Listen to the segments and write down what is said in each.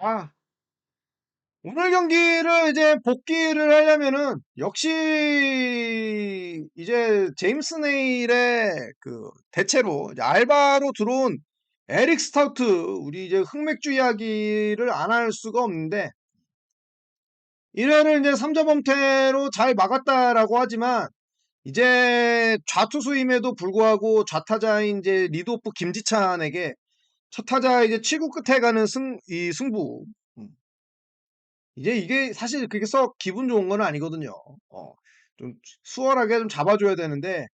아, 오늘 경기를 이제 복귀를 하려면은 역시 이제 제임스 네일의 그 대체로 이제 알바로 들어온 에릭 스타우트 우리 이제 흑맥주 이야기를 안 할 수가 없는데 1회를 이제 3자범퇴로 잘 막았다라고 하지만 이제 좌투수임에도 불구하고 좌타자인 이제 리드오프 김지찬에게 첫 타자 이제 7구 끝에 가는 이 승부. 음. 이제 이게 사실 그게 썩 기분 좋은 건 아니거든요. 어, 좀 수월하게 좀 잡아줘야 되는데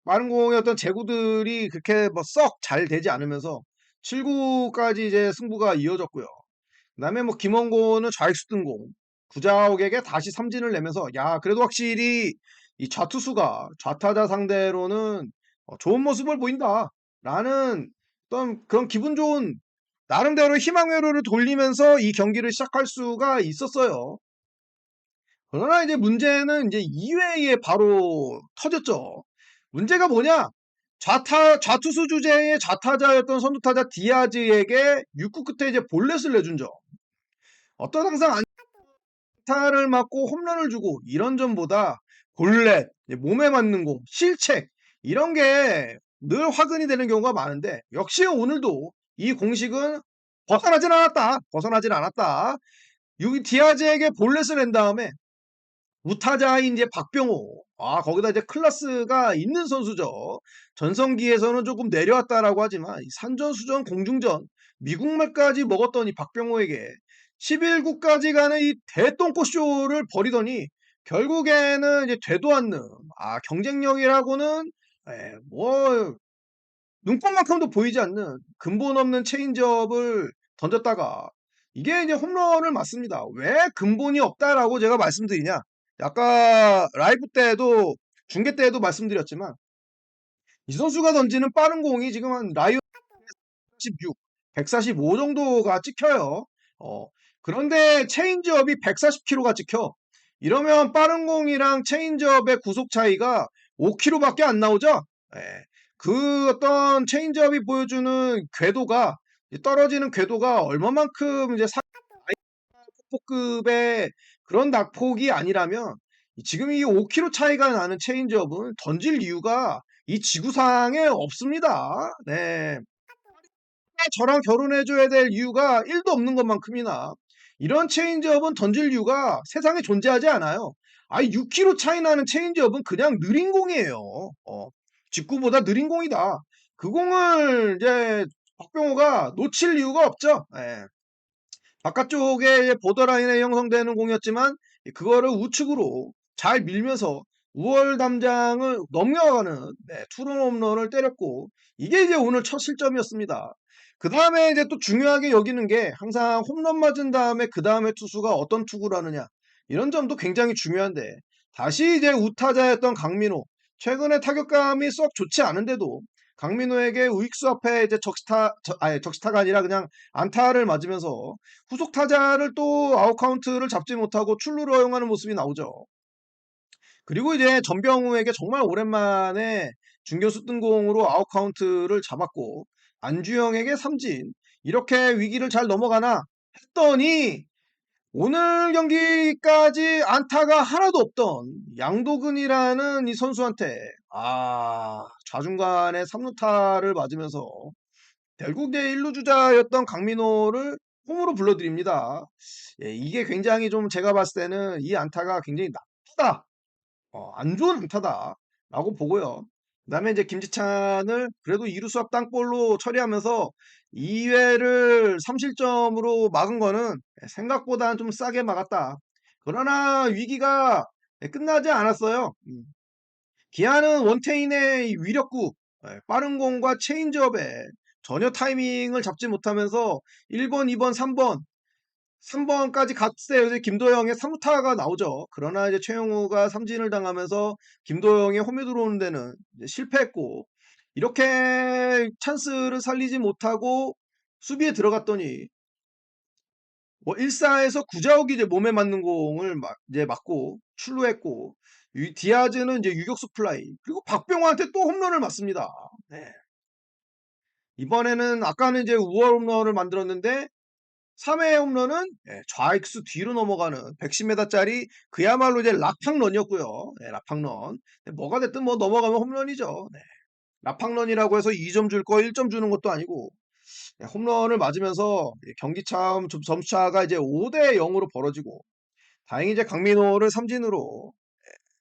빠른 공의 어떤 제구들이 그렇게 뭐 썩 잘 되지 않으면서 7구까지 이제 승부가 이어졌고요. 그다음에 뭐 김원고는 좌익수 등공 구자욱에게 다시 삼진을 내면서 야 그래도 확실히 이 좌투수가 좌타자 상대로는 좋은 모습을 보인다라는 어떤 그런 기분 좋은 나름대로 희망 회로를 돌리면서 이 경기를 시작할 수가 있었어요. 그러나 이제 문제는 이제 2회에 바로 터졌죠. 문제가 뭐냐? 좌투수 주제의 좌타자였던 선두타자 디아즈에게 6구 끝에 이제 볼넷을 내준 점. 어떤 항상 안타를 맞고 홈런을 주고 이런 점보다 볼넷, 몸에 맞는 공, 실책 이런 게 늘 화근이 되는 경우가 많은데 역시 오늘도 이 공식은 벗어나진 않았다. 벗어나진 않았다. 디아즈에게 볼넷을 낸 다음에 우타자인 이제 박병호. 거기다 이제 클래스가 있는 선수죠. 전성기에서는 조금 내려왔다라고 하지만 산전수전 공중전 미국 말까지 먹었던 이 박병호에게 11구까지 가는 이 대똥꼬쇼를 벌이더니 결국에는 이제 되도 않는 경쟁력이라고는 뭐 눈꽃만큼도 보이지 않는 근본 없는 체인지업을 던졌다가 이게 이제 홈런을 맞습니다. 왜 근본이 없다라고 제가 말씀드리냐? 아까 라이브 때도 중계 때도 말씀드렸지만 이 선수가 던지는 빠른 공이 지금 한 라이언 146, 145 정도가 찍혀요. 어, 그런데 체인지업이 140km가 찍혀. 이러면 빠른 공이랑 체인지업의 구속 차이가 5km밖에 안 나오죠? 예. 그 어떤 체인지업이 보여주는 궤도가 떨어지는 궤도가 얼마만큼 이제 폭급의 그런 낙폭이 아니라면 지금 이 5km 차이가 나는 체인지업은 던질 이유가 이 지구상에 없습니다. 네. 저랑 결혼해줘야 될 이유가 1도 없는 것만큼이나 이런 체인지업은 던질 이유가 세상에 존재하지 않아요. 6km 차이 나는 체인지업은 그냥 느린 공이에요. 직구보다 느린 공이다. 그 공을 이제 박병호가 놓칠 이유가 없죠. 예. 바깥쪽에 보더라인에 형성되는 공이었지만 그거를 우측으로 잘 밀면서 우월 담장을 넘겨가는 투런 홈런을 때렸고 이게 이제 오늘 첫 실점이었습니다. 그 다음에 이제 또 중요하게 여기는 게 항상 홈런 맞은 다음에 그 다음에 투수가 어떤 투구를 하느냐 이런 점도 굉장히 중요한데 다시 이제 우타자였던 강민호 최근에 타격감이 썩 좋지 않은데도 강민호에게 우익수 앞에 이제 적시타가 아니라 그냥 안타를 맞으면서 후속 타자를 또 아웃 카운트를 잡지 못하고 출루를 허용하는 모습이 나오죠. 그리고 이제 전병우에게 정말 오랜만에 중견수 뜬공으로 아웃 카운트를 잡았고 안주영에게 삼진 이렇게 위기를 잘 넘어가나 했더니 오늘 경기까지 안타가 하나도 없던 양도근이라는 이 선수한테 좌중간에 3루타를 맞으면서 결국 내 1루 주자였던 강민호를 홈으로 불러드립니다. 예, 이게 굉장히 좀 제가 봤을 때는 이 안타가 굉장히 나쁘다. 안 좋은 안타다라고 보고요. 그다음에 이제 김지찬을 그래도 이루수 앞 땅볼로 처리하면서 2회를 3실점으로 막은 거는 생각보다는 좀 싸게 막았다. 그러나 위기가 끝나지 않았어요. 기아는 원태인의 위력구, 빠른 공과 체인지업에 전혀 타이밍을 잡지 못하면서 1번, 2번, 3번까지 갔을 때 김도영의 3루타가 나오죠. 그러나 이제 최영우가 삼진을 당하면서 김도영의 홈에 들어오는 데는 실패했고 이렇게 찬스를 살리지 못하고 수비에 들어갔더니 뭐 1사에서 구자욱이 이제 몸에 맞는 공을 이제 맞고 출루했고 디아즈는 이제 유격수 플라이 그리고 박병호한테 또 홈런을 맞습니다. 네. 이번에는 아까는 이제 우월 홈런을 만들었는데 3회 홈런은 좌익수 뒤로 넘어가는 110m짜리 그야말로 이제 락팡런이었고요. 락팡런. 뭐가 됐든 뭐 넘어가면 홈런이죠. 네. 락팡런이라고 해서 2점 줄 거 1점 주는 것도 아니고 홈런을 맞으면서 경기 참 점수차가 이제 5대 0으로 벌어지고 다행히 이제 강민호를 삼진으로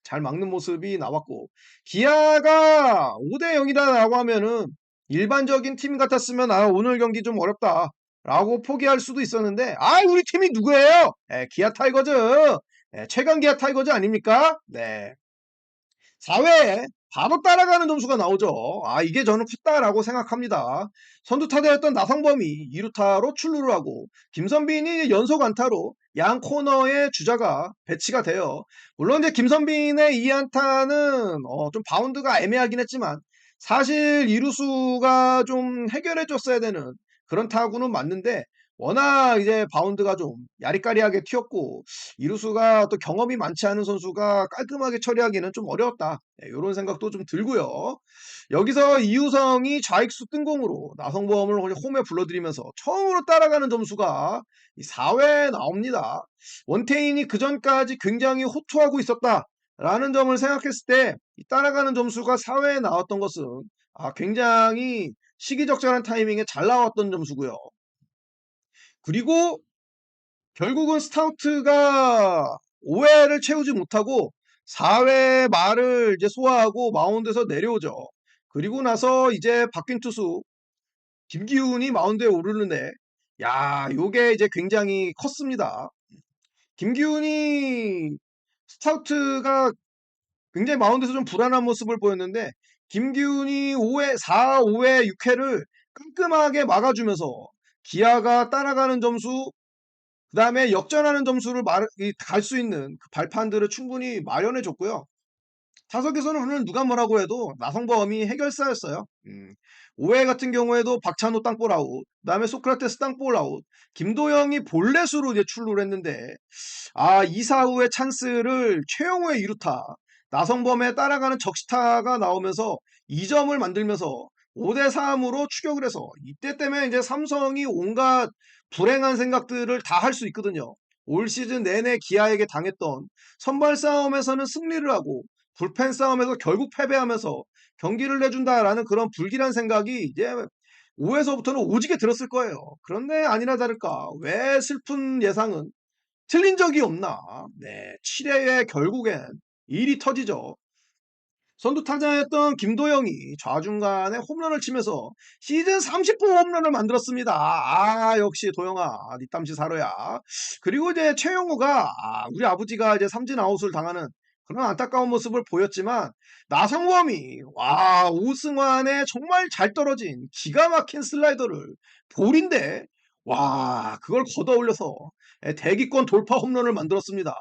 잘 막는 모습이 나왔고 기아가 5대 0이다라고 하면은 일반적인 팀 같았으면 오늘 경기 좀 어렵다라고 포기할 수도 있었는데 우리 팀이 누구예요? 기아 타이거즈. 최강 기아 타이거즈 아닙니까? 네. 4회에 바로 따라가는 점수가 나오죠. 이게 저는 컸다라고 생각합니다. 선두 타자였던 나성범이 2루타로 출루를 하고 김선빈이 연속 안타로 양 코너에 주자가 배치가 돼요. 물론 이제 김선빈의 이 안타는 좀 바운드가 애매하긴 했지만 사실 이루수가 좀 해결해 줬어야 되는 그런 타구는 맞는데 워낙 이제 바운드가 좀 야리까리하게 튀었고 이루수가 또 경험이 많지 않은 선수가 깔끔하게 처리하기는 좀 어려웠다. 이런 생각도 좀 들고요. 여기서 이우성이 좌익수 뜬공으로 나성범을 홈에 불러들이면서 처음으로 따라가는 점수가 4회에 나옵니다. 원태인이 그 전까지 굉장히 호투하고 있었다라는 점을 생각했을 때 따라가는 점수가 4회에 나왔던 것은 굉장히 시기적절한 타이밍에 잘 나왔던 점수고요. 그리고 결국은 스타우트가 5회를 채우지 못하고 4회 말을 이제 소화하고 마운드에서 내려오죠. 그리고 나서 이제 바뀐 투수 김기훈이 마운드에 오르는데 요게 이제 굉장히 컸습니다. 김기훈이 스타우트가 굉장히 마운드에서 좀 불안한 모습을 보였는데 김기훈이 5회, 4, 5회, 6회를 깔끔하게 막아주면서 기아가 따라가는 점수 그 다음에 역전하는 점수를 갈 수 있는 그 발판들을 충분히 마련해 줬고요. 타석에서는 오늘 누가 뭐라고 해도 나성범이 해결사였어요. 5회 같은 경우에도 박찬호 땅볼 아웃, 그 다음에 소크라테스 땅볼 아웃, 김도영이 볼넷으로 이제 출루를 했는데 2사 후의 찬스를 최영우의 2루타, 나성범에 따라가는 적시타가 나오면서 2점을 만들면서 5대 3으로 추격을 해서 이때 때문에 이제 삼성이 온갖 불행한 생각들을 다 할 수 있거든요. 올 시즌 내내 기아에게 당했던 선발 싸움에서는 승리를 하고 불펜 싸움에서 결국 패배하면서 경기를 내준다라는 그런 불길한 생각이 이제 5에서부터는 오지게 들었을 거예요. 그런데 아니나 다를까 왜 슬픈 예상은 틀린 적이 없나. 네, 7회에 결국엔 일이 터지죠. 선두 타자였던 김도영이 좌중간에 홈런을 치면서 시즌 30호 홈런을 만들었습니다. 역시 도영아, 니 땀시 사러야. 그리고 이제 최영우가 우리 아버지가 이제 삼진 아웃을 당하는 그런 안타까운 모습을 보였지만 나성범이 5승환에 정말 잘 떨어진 기가 막힌 슬라이더를 볼인데 그걸 걷어 올려서 대기권 돌파 홈런을 만들었습니다.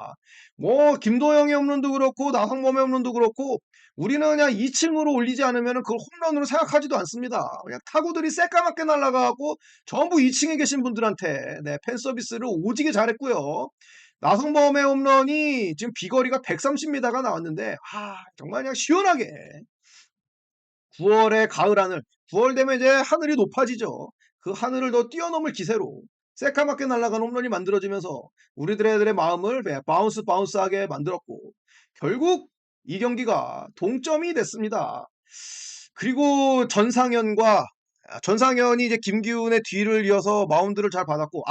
뭐 김도영의 홈런도 그렇고 나성범의 홈런도 그렇고 우리는 그냥 2층으로 올리지 않으면 그걸 홈런으로 생각하지도 않습니다. 그냥 타구들이 새까맣게 날아가고 전부 2층에 계신 분들한테 팬 서비스를 오지게 잘했고요. 나성범의 홈런이 지금 비거리가 130m가 나왔는데 정말 그냥 시원하게 9월의 가을 하늘 9월 되면 이제 하늘이 높아지죠. 그 하늘을 더 뛰어넘을 기세로 새까맣게 날아가는 홈런이 만들어지면서 우리들의 마음을 바운스하게 만들었고 결국 이 경기가 동점이 됐습니다. 그리고 전상현이 이제 김기훈의 뒤를 이어서 마운드를 잘 받았고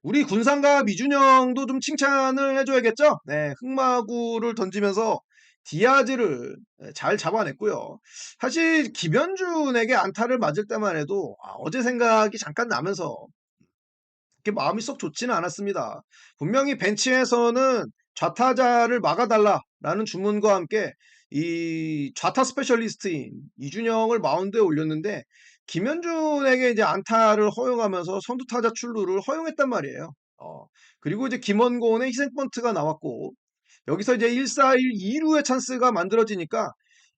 우리 군상가 미준영도 좀 칭찬을 해줘야겠죠? 네, 흑마구를 던지면서 디아즈를 잘 잡아냈고요. 사실 김현준에게 안타를 맞을 때만 해도 어제 생각이 잠깐 나면서 그렇게 마음이 썩 좋지는 않았습니다. 분명히 벤치에서는 좌타자를 막아달라라는 주문과 함께 이 좌타 스페셜리스트인 이준영을 마운드에 올렸는데 김현준에게 이제 안타를 허용하면서 선두타자 출루를 허용했단 말이에요. 그리고 이제 김원곤의 희생번트가 나왔고 여기서 이제 1-4-1 2루의 찬스가 만들어지니까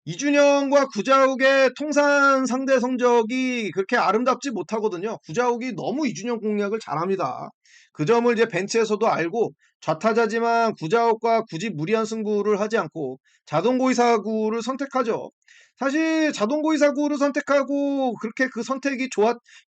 이준영과 구자욱의 통산 상대 성적이 그렇게 아름답지 못하거든요. 구자욱이 너무 이준영 공략을 잘합니다. 그 점을 이제 벤치에서도 알고 좌타자지만 구자욱과 굳이 무리한 승부를 하지 않고 자동 고의사구를 선택하죠. 사실 자동고의사구를 선택하고 그렇게 그 선택이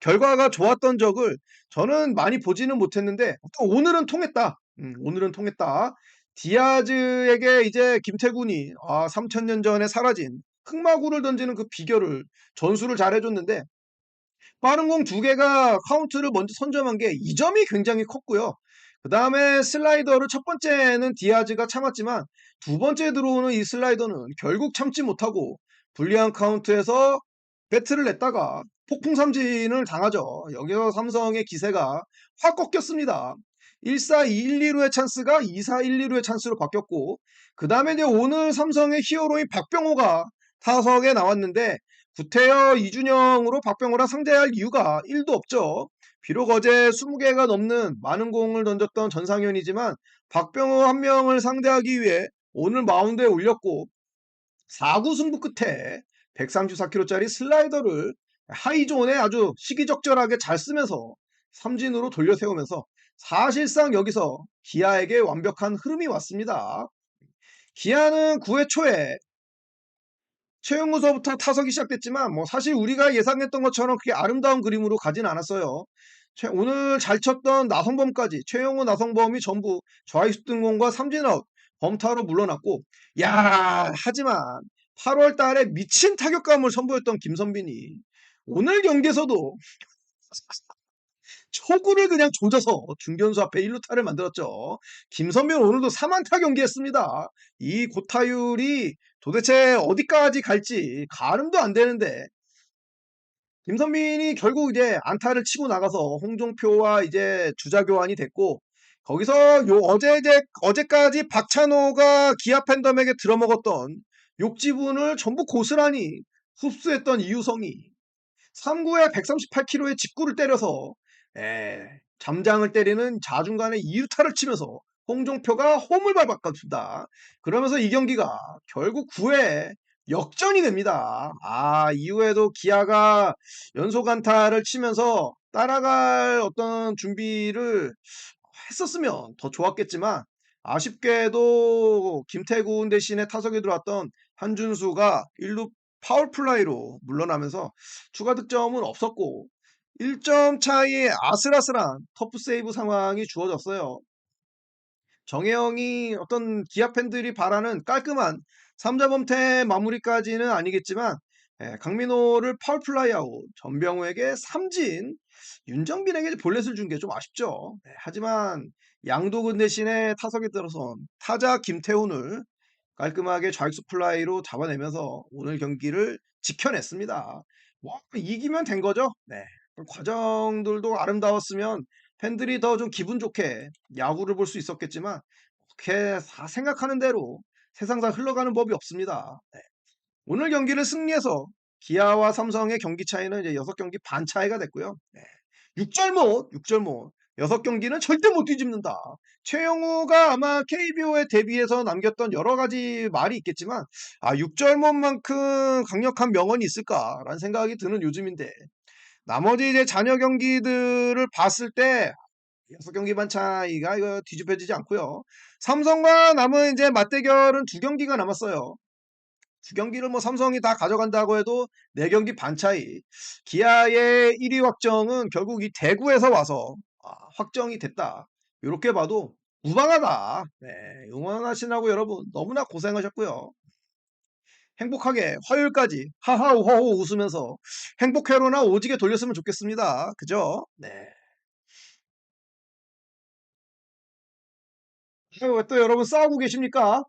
결과가 좋았던 적을 저는 많이 보지는 못했는데 또 오늘은 통했다. 오늘은 통했다. 디아즈에게 이제 김태군이 3000년 전에 사라진 흑마구를 던지는 그 비결을 전수를 잘 해줬는데 빠른 공 두 개가 카운트를 먼저 선점한 게 이 점이 굉장히 컸고요. 그 다음에 슬라이더를 첫 번째는 디아즈가 참았지만 두 번째 들어오는 이 슬라이더는 결국 참지 못하고 불리한 카운트에서 배트를 냈다가 폭풍 삼진을 당하죠. 여기서 삼성의 기세가 확 꺾였습니다. 1-4-2-1-2루의 찬스가 2-4-1-2루의 찬스로 바뀌었고 그 다음에 이제 오늘 삼성의 히어로인 박병호가 타석에 나왔는데 구태여 이준영으로 박병호랑 상대할 이유가 1도 없죠. 비록 어제 20개가 넘는 많은 공을 던졌던 전상현이지만 박병호 한 명을 상대하기 위해 오늘 마운드에 올렸고 4구 승부 끝에 134km짜리 슬라이더를 하이존에 아주 시기적절하게 잘 쓰면서 삼진으로 돌려세우면서 사실상 여기서 기아에게 완벽한 흐름이 왔습니다. 기아는 9회 초에 최용우서부터 타석이 시작됐지만 뭐 사실 우리가 예상했던 것처럼 그렇게 아름다운 그림으로 가진 않았어요. 오늘 잘 쳤던 나성범까지 최용우 나성범이 전부 좌익수 등공과 삼진아웃 범타로 물러났고 하지만 8월 달에 미친 타격감을 선보였던 김선빈이 오늘 경기에서도 초구를 그냥 조져서 중견수 앞에 1루타를 만들었죠. 김선빈 오늘도 3안타 경기했습니다. 이 고타율이 도대체 어디까지 갈지 가늠도 안 되는데 김선빈이 결국 이제 안타를 치고 나가서 홍종표와 이제 주자 교환이 됐고 거기서 어제까지 박찬호가 기아 팬덤에게 들어먹었던 욕지분을 전부 고스란히 흡수했던 이유성이 3구에 138km의 직구를 때려서 잠장을 때리는 자중간에 2루타를 치면서 홍종표가 홈을 밟았습니다. 그러면서 이 경기가 결국 9회 역전이 됩니다. 이후에도 기아가 연속 안타를 치면서 따라갈 어떤 준비를 했었으면 더 좋았겠지만 아쉽게도 김태군 대신에 타석에 들어왔던 한준수가 1루 파울플라이로 물러나면서 추가 득점은 없었고 1점 차이의 아슬아슬한 터프 세이브 상황이 주어졌어요. 정혜영이 어떤 기아 팬들이 바라는 깔끔한 3자범퇴 마무리까지는 아니겠지만 강민호를 파울플라이 아웃, 전병우에게 삼진, 윤정빈에게 볼넷을 준 게 좀 아쉽죠. 하지만 양도근 대신에 타석에 들어선 타자 김태훈을 깔끔하게 좌익수 플라이로 잡아내면서 오늘 경기를 지켜냈습니다. 뭐 이기면 된 거죠. 네. 그 과정들도 아름다웠으면 팬들이 더 좀 기분 좋게 야구를 볼 수 있었겠지만 그렇게 다 생각하는 대로 세상상 흘러가는 법이 없습니다. 네. 오늘 경기를 승리해서 기아와 삼성의 경기 차이는 이제 6경기 반 차이가 됐고요. 네. 6절못. 6경기는 절대 못 뒤집는다. 최영우가 아마 KBO에 데뷔해서 남겼던 여러 가지 말이 있겠지만 6절못만큼 강력한 명언이 있을까라는 생각이 드는 요즘인데 나머지 이제 잔여 경기들을 봤을 때 6경기 반 차이가 이거 뒤집혀지지 않고요. 삼성과 남은 이제 맞대결은 2경기가 남았어요. 2경기를 뭐 삼성이 다 가져간다고 해도 4경기 반 차이. 기아의 1위 확정은 결국 이 대구에서 와서 확정이 됐다. 이렇게 봐도 무방하다. 네, 응원하시라고 여러분 너무나 고생하셨고요. 행복하게 화요일까지 하하호호 웃으면서 행복회로나 오지게 돌렸으면 좋겠습니다. 그죠? 네. 또 여러분 싸우고 계십니까?